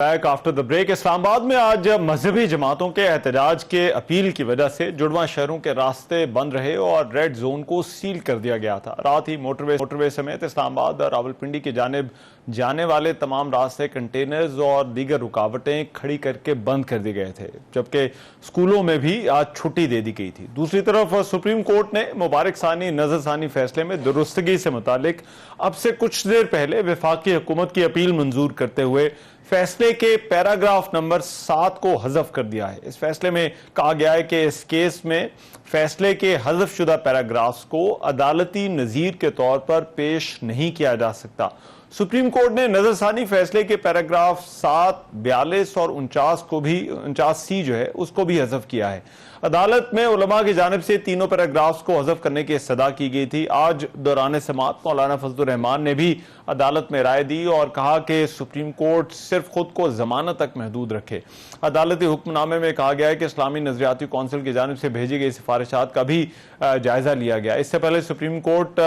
Back after the break. Islamabad में आज मजहबी जमातों के एहतजाज के अपील की वजह से जुड़वा शहरों के रास्ते बंद रहे और रेड जोन को सील कर दिया गया था। रात ही मोटरवे समेत इस्लामाबाद और रावलपिंडी की जानिब जाने वाले तमाम रास्ते कंटेनर्स और दीगर रुकावटें खड़ी करके बंद कर दिए गए थे, जबकि स्कूलों में भी आज छुट्टी दे दी गई थी। दूसरी तरफ सुप्रीम कोर्ट ने मुबारक सानी नजरसानी फैसले में दुरुस्तगी से मुतालिक अब से कुछ देर पहले वफाकी हुकूमत की अपील मंजूर करते हुए फैसले के पैराग्राफ नंबर 7 को हज़फ कर दिया है। इस फैसले में कहा गया है कि इस केस में फैसले के हज़फ शुदा पैराग्राफ्स को अदालती नज़ीर के तौर पर पेश नहीं किया जा सकता। सुप्रीम कोर्ट ने नजरसानी फैसले के पैराग्राफ 7, 42 और 49 को भी 49C जो है उसको भी हज़फ किया है। अदालत में उलमा की जानिब से तीनों पैराग्राफ्स को हज़फ करने की सदा की गई थी। आज दौरान समाअत मौलाना फजलुर रहमान ने भी अदालत में राय दी और कहा कि सुप्रीम कोर्ट सिर्फ खुद को जमानत तक महदूद रखे। अदालती हुक्मनामे में कहा गया है कि इस्लामी नजरियाती कौंसिल की जानिब से भेजी गई सिफारिशात का भी जायजा लिया गया। इससे पहले सुप्रीम कोर्ट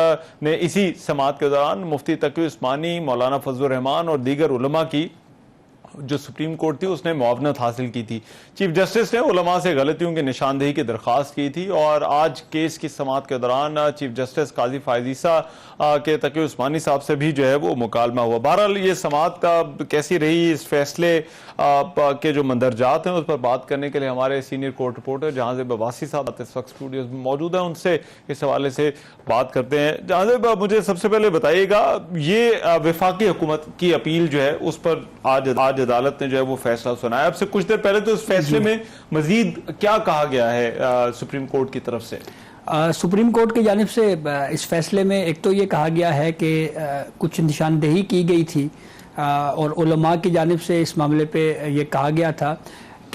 ने इसी समाअत के दौरान मुफ्ती तकी उस्मानी, मौलाना फजलुर रहमान और दीगर उलमा की जो सुप्रीम कोर्ट थी उसने मुआवनत हासिल की थी। चीफ जस्टिस ने उलमा से गलतियों की निशानदेही की दरख्वास्त की थी और आज केस की समाअत के दौरान चीफ जस्टिस काजी फायजीसा के तकी उस्मानी साहब से भी जो है वो मुकालमा हुआ। बहरहाल ये समाअत कैसी रही, इस फैसले के जो मंदरजात हैं उस पर बात करने के लिए हमारे senior court reporter Jahanzeb Abbasi साहब इस वक्त स्टूडियो में मौजूद हैं, उनसे इस हवाले से बात करते हैं। जहांज़ेब, मुझे सबसे पहले बताइएगा, ये वफाकी हुकूमत की अपील जो है उस पर आज अदालत ने जो है वो फैसला सुनाया। अब से कुछ देर पहले तो इस फैसले में मजीद क्या कहा गया है सुप्रीम कोर्ट की तरफ से? सुप्रीम कोर्ट की जानिब से इस फैसले में एक तो ये कहा गया है कि कुछ निशानदेही की गई थी और उलमा की जानिब से इस मामले पे ये कहा गया था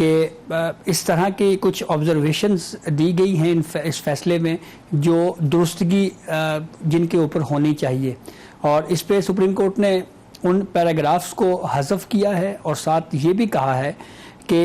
कि इस तरह की कुछ ऑब्जर्वेशंस दी गई हैं इस फैसले में जो दुरुस्तगी जिनके ऊपर होनी चाहिए, और इस पे सुप्रीम कोर्ट ने उन पैराग्राफ्स को हज़फ किया है और साथ ये भी कहा है कि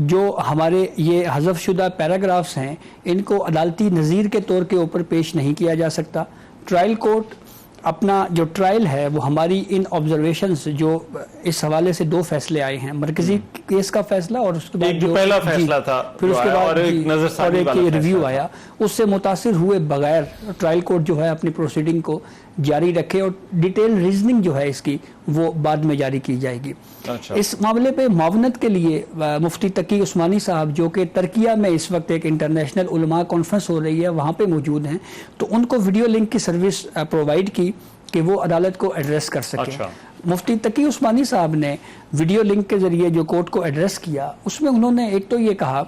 जो हमारे ये हज़फ शुदा पैराग्राफ्स हैं इनको अदालती नज़ीर के तौर के ऊपर पेश नहीं किया जा सकता। ट्रायल कोर्ट अपना जो ट्रायल है वो हमारी इन ऑब्जर्वेशंस, जो इस हवाले से 2 फैसले आए हैं, मरकजी केस का फैसला और उसके बाद जो पहला फैसला था, फिर उसके बाद और एक रिव्यू आया, उससे मुतासिर हुए बगैर ट्रायल कोर्ट जो है अपनी प्रोसीडिंग को जारी रखे और डिटेल रीजनिंग जो है इसकी वो बाद में जारी की जाएगी। अच्छा। इस मामले पे मुआवनत के लिए मुफ्ती तकी उस्मानी साहब जो कि तुर्किया में इस वक्त एक इंटरनेशनल उलमा कॉन्फ्रेंस हो रही है वहाँ पे मौजूद हैं, तो उनको वीडियो लिंक की सर्विस प्रोवाइड की कि वो अदालत को एड्रेस कर सकें। अच्छा। मुफ्ती तकी उस्मानी साहब ने वीडियो लिंक के जरिए जो कोर्ट को एड्रेस किया उसमें उन्होंने एक तो ये कहा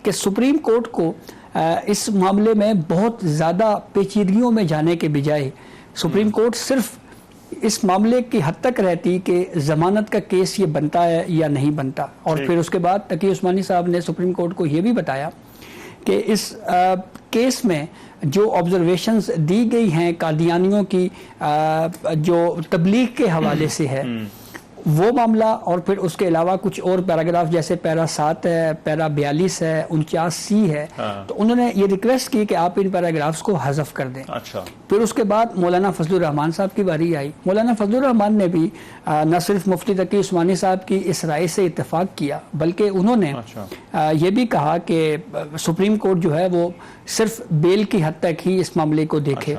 कि सुप्रीम कोर्ट को इस मामले में बहुत ज़्यादा पेचीदगियों में जाने के बजाय सुप्रीम कोर्ट सिर्फ इस मामले की हद तक रहती कि जमानत का केस ये बनता है या नहीं बनता। और फिर उसके बाद तकी उस्मानी साहब ने सुप्रीम कोर्ट को ये भी बताया कि इस केस में जो ऑब्जर्वेशंस दी गई हैं कादियानियों की जो तबलीग के हवाले से है वो मामला, और फिर उसके अलावा कुछ और पैराग्राफ जैसे पैरा 7 है, पैरा 42 है, 49C है, तो उन्होंने ये रिक्वेस्ट की कि आप इन पैराग्राफ्स को हज़फ कर दें। अच्छा। फिर उसके बाद मौलाना फजलुर रहमान साहब की बारी आई। मौलाना फजलुर रहमान ने भी न सिर्फ मुफ्ती तकी उस्मानी साहब की इस राय से इत्तेफाक किया बल्कि उन्होंने ये भी कहा कि सुप्रीम कोर्ट जो है वो सिर्फ बेल की हद तक ही इस मामले को देखे।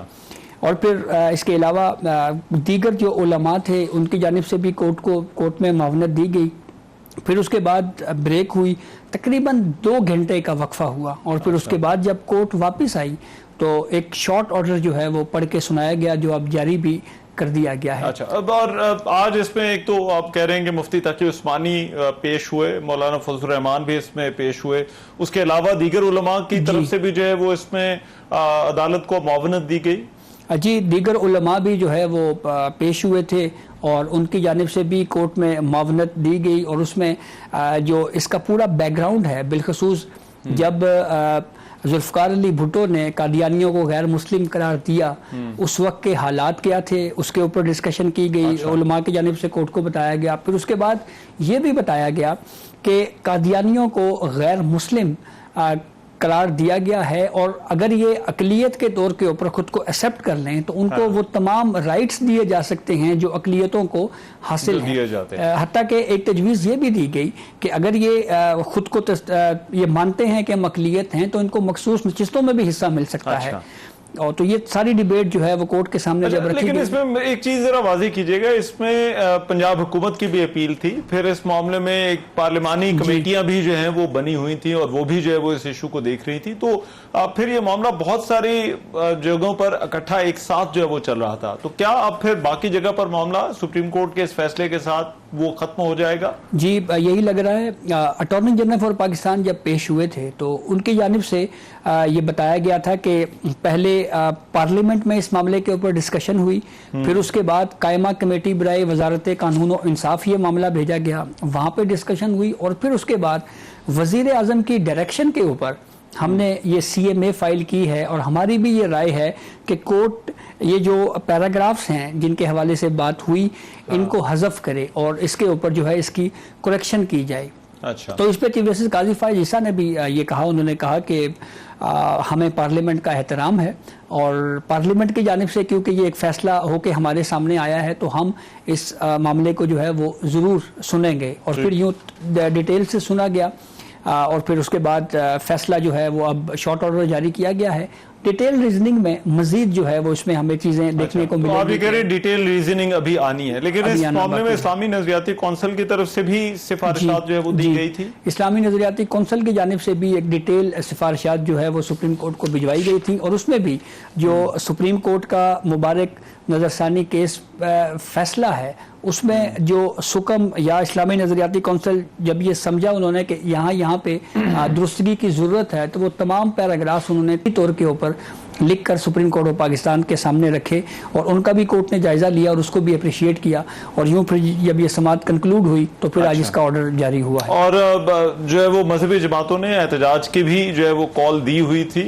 और फिर इसके अलावा दीगर जो उलमा थे उनकी जानिब से भी कोर्ट में मुआवनत दी गई। फिर उसके बाद ब्रेक हुई, तकरीबन 2 घंटे का वक्फा हुआ और फिर उसके बाद जब कोर्ट वापस आई तो एक शॉर्ट ऑर्डर जो है वो पढ़ के सुनाया गया जो अब जारी भी कर दिया गया है। अच्छा। अब और आज इसमें एक तो आप कह रहे हैं कि मुफ्ती तकी उस्मानी पेश हुए, मौलाना फजलुर रहमान भी इसमें पेश हुए, उसके अलावा दीगर उलमा की तरफ से भी जो है वो इसमें अदालत को मुआवनत दी गई। जी, दीगर उलमा भी जो है वो पेश हुए थे और उनकी जानिब से भी कोर्ट में मुआवनत दी गई। और उसमें जो इसका पूरा बैकग्राउंड है, बिलखसूस जब जुल्फ़िकार अली भुट्टो ने कादियानियों को गैर मुस्लिम करार दिया उस वक्त के हालात क्या थे उसके ऊपर डिस्कशन की गई। अच्छा। उलमा की जानिब से कोर्ट को बताया गया। फिर उसके बाद ये भी बताया गया कि कादियानियों को गैर मुस्लिम करार दिया गया है, और अगर ये अकलियत के तौर के ऊपर खुद को एक्सेप्ट कर लें तो उनको वो तमाम राइट्स दिए जा सकते हैं जो अकलियतों को हासिल हैं। हत्ता कि एक तजवीज़ ये भी दी गई कि अगर ये खुद को ये मानते हैं कि हम अकलियत हैं तो इनको मखसूस नशिस्तों में भी हिस्सा मिल सकता है। और तो ये सारी डिबेट जो है वो कोर्ट के सामने जब रखी लेकिन इसमें एक चीज जरा वाज़ेह कीजिएगा, इसमें पंजाब हुकूमत की भी अपील थी, फिर इस मामले में एक पार्लिमानी कमेटियां भी जो हैं वो बनी हुई थी और वो भी जो है वो इस इशू को देख रही थी, तो फिर ये मामला बहुत सारी जगहों पर इकट्ठा एक साथ जो है वो चल रहा था, तो क्या अब फिर बाकी जगह पर मामला सुप्रीम कोर्ट के इस फैसले के साथ वो खत्म हो जाएगा? जी यही लग रहा है। अटॉर्नी जनरल फॉर पाकिस्तान जब पेश हुए थे तो उनकी जानिब से ये बताया गया था कि पहले पार्लियामेंट में इस मामले के ऊपर डिस्कशन हुई, फिर उसके बाद कायमा कमेटी बराए वजारत कानून और इंसाफ ये मामला भेजा गया, वहाँ पे डिस्कशन हुई, और फिर उसके बाद वजीर आजम की डायरेक्शन के ऊपर हमने ये CMA फाइल की है, और हमारी भी ये राय है कि कोर्ट ये जो पैराग्राफ्स हैं जिनके हवाले से बात हुई इनको हज़फ करे और इसके ऊपर जो है इसकी करेक्शन की जाए। अच्छा। तो इस पे चीफ जस्टिस काजी फायज ईसा ने भी ये कहा, उन्होंने कहा कि हमें पार्लियामेंट का एहतराम है और पार्लियामेंट की जानिब से क्योंकि ये एक फैसला होके हमारे सामने आया है तो हम इस मामले को जो है वो ज़रूर सुनेंगे, और फिर यूँ डिटेल से सुना गया और फिर उसके बाद फैसला जो है वो अब शॉर्ट ऑर्डर जारी किया गया है। डिटेल रीजनिंग में मजीद जो है वो इसमें हमें चीजें देखने को मिलेंगी। तो आप ये कह रहे हैं डिटेल रीजनिंग अभी आनी है, लेकिन इस मामले में इस्लामी नजरियाती कौंसिल की तरफ से भी सिफारिशात जो है वो दी गई थी। इस्लामी नजरियाती कौंसिल की जानिब से भी एक डिटेल सिफारिशात जो है वो सुप्रीम कोर्ट को भिजवाई गई थी, और उसमें भी जो सुप्रीम कोर्ट का मुबारक नजरसानी केस फैसला है उसमें जो सुकम या इस्लामी नजरियाती कौंसिल जब ये समझा उन्होंने कि यहाँ पे दुरुस्तगी की ज़रूरत है, तो वो तमाम पैराग्राफ उन्होंने तौर के ऊपर लिख कर सुप्रीम कोर्ट ऑफ पाकिस्तान के सामने रखे, और उनका भी कोर्ट ने जायजा लिया और उसको भी अप्रिशिएट किया, और यूँ फिर जब ये समाअत कंक्लूड हुई तो फिर आज इसका ऑर्डर जारी हुआ है। और जो है वो मजहबी जमातों ने एहतजाज की भी जो है वो कॉल दी हुई थी,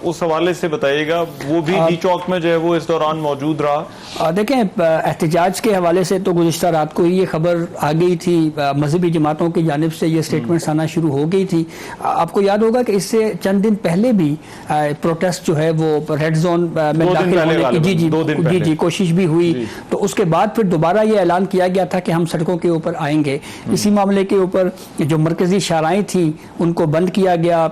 उस हवाले से बताइएगा, वो भी डी चौक में जो है वो इस दौरान मौजूद रहा। देखें, एहतजाज के हवाले से तो गुज़िश्ता रात को ही ये खबर आ गई थी, मजहबी जमातों की जानिब से ये स्टेटमेंट्स आना शुरू हो गई थी। आपको याद होगा कि इससे चंद दिन पहले भी प्रोटेस्ट जो है वो रेड जोन में दाखिल होने की जी कोशिश भी हुई, तो उसके बाद फिर दोबारा ये ऐलान किया गया था कि हम सड़कों के ऊपर आएंगे। इसी मामले के ऊपर जो मरकजी शाराएं थी उनको बंद किया गया,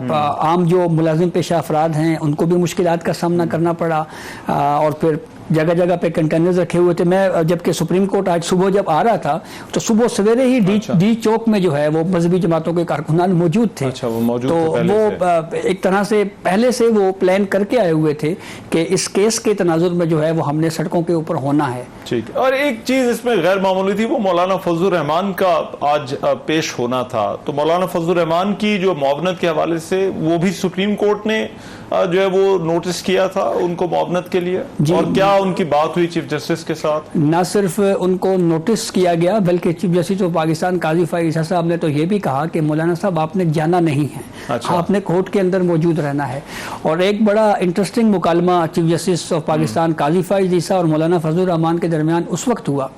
आम जो मुलाजिम पेशा अफराद हैं उनको भी मुश्किलात का सामना करना पड़ा, और फिर जगह जगह पे कंटेनर्स रखे हुए थे। मैं जबकि सुप्रीम कोर्ट आज सुबह जब आ रहा था तो सुबह सवेरे ही डी चौक में जो है वो मजहबी जमातों के कारकुनान मौजूद थे। वो मौजूद तो वो एक तरह से पहले से वो प्लान करके आए हुए थे कि इस केस के तनाजुर में जो है वो हमने सड़कों के ऊपर होना है। ठीक। और एक चीज इसमें गैर मामूली थी, वो मौलाना फजलुर रहमान का आज पेश होना था, तो मौलाना फजलुर रहमान की जो मुआवनत के हवाले से वो भी सुप्रीम कोर्ट ने जो है वो नोटिस किया था उनको मुआवनत के लिए, और क्या उनकी बात हुई चीफ जस्टिस के साथ? न सिर्फ उनको नोटिस किया गया बल्कि chief justice of Pakistan Qazi Faez ईसा साहब ने तो ये भी कहा कि मौलाना साहब आपने जाना नहीं है। अच्छा। आपने कोर्ट के अंदर मौजूद रहना है। और एक बड़ा इंटरेस्टिंग मुकालमा chief justice of Pakistan Qazi Faez Isa और मौलाना फजलुर रहमान के दरमियान उस वक्त हुआ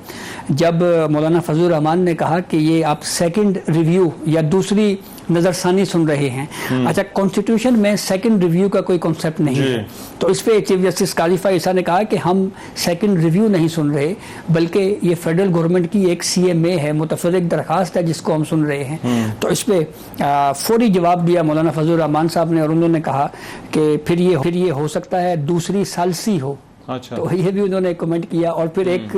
जब मौलाना फजलुर रहमान ने कहा कि ये आप सेकंड रिव्यू या दूसरी नजरसानी सुन रहे हैं। अच्छा, कॉन्स्टिट्यूशन में सेकंड रिव्यू का कोई कॉन्सेप्ट नहीं है, तो इस पे चीफ जस्टिस काजी फायज ईसा ने कहा कि हम सेकंड रिव्यू नहीं सुन रहे बल्कि ये फेडरल गवर्नमेंट की एक CMA है, मुतफर्रिक दरखास्त है जिसको हम सुन रहे हैं। तो इस पे फौरी जवाब दिया मौलाना फजलुर रहमान साहब ने, और उन्होंने कहा कि फिर ये हो सकता है दूसरी सालसी हो। अच्छा। तो ये भी उन्होंने कमेंट किया। और फिर एक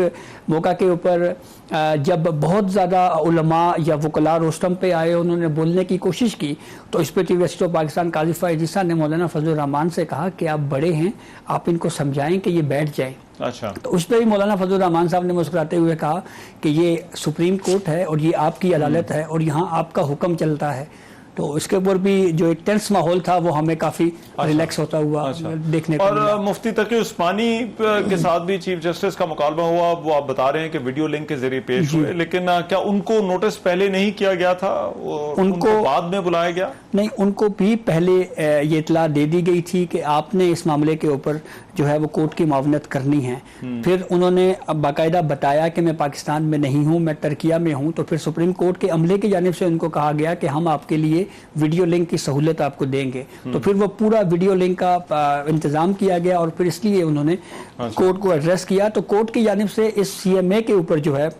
मौका के ऊपर जब बहुत ज़्यादा उलमा या वकला रोस्टम पे आए, उन्होंने बोलने की कोशिश की, तो इस पर chief justice of Pakistan Qazi Faez ईसा ने मौलाना फजलुर रहमान से कहा कि आप बड़े हैं, आप इनको समझाएं कि ये बैठ जाएं। अच्छा। तो उस पर भी मौलाना फजलुर रहमान साहब ने मुस्कुराते हुए कहा कि ये सुप्रीम कोर्ट है और ये आपकी अदालत है और यहाँ आपका हुक्म चलता है। तो इसके ऊपर भी जो एक टेंस माहौल था वो हमें काफी रिलैक्स होता हुआ देखने को मिला। और मुफ्ती तकी उस्मानी के साथ भी चीफ जस्टिस का मुकालमा हुआ, वो आप बता रहे हैं कि वीडियो लिंक के जरिए पेश हुए, लेकिन क्या उनको नोटिस पहले नहीं किया गया था? उनको बाद में बुलाया गया? नहीं, उनको भी पहले ये इतला दे दी गई थी कि आपने इस मामले के ऊपर जो है वो कोर्ट की मावनत करनी है। फिर उन्होंने बाकायदा बताया कि मैं पाकिस्तान में नहीं हूं, मैं तुर्किया में हूं। तो फिर सुप्रीम कोर्ट के अमले की जानिब से उनको कहा गया कि हम आपके लिए वीडियो लिंक की सहूलत आपको देंगे। तो फिर वो पूरा वीडियो लिंक का इंतजाम किया गया और फिर इसलिए उन्होंने कोर्ट को एड्रेस किया। तो कोर्ट की जानिब से इस CMA के ऊपर जो है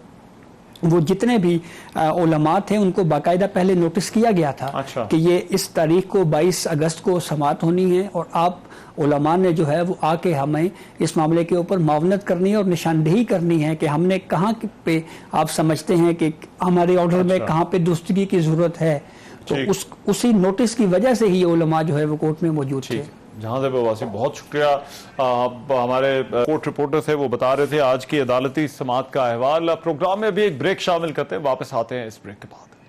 वो जितने भी उलमा थे उनको बाकायदा पहले नोटिस किया गया था। अच्छा। कि ये इस तारीख को 22 अगस्त को समाअत होनी है और आप उलमा ने जो है वो आके हमें इस मामले के ऊपर मावनत करनी है और निशानदेही करनी है कि हमने कहाँ पे आप समझते हैं कि हमारे ऑर्डर में कहाँ पे दुरुस्तगी की जरूरत है। तो उसी नोटिस की वजह से ही ये उलमा जो है वो कोर्ट में मौजूद थे। जहां से वासिम, बहुत शुक्रिया। हमारे कोर्ट रिपोर्टर थे, वो बता रहे थे आज की अदालती समाअत का अहवाल। प्रोग्राम में भी एक ब्रेक शामिल करते हैं, वापस आते हैं इस ब्रेक के बाद।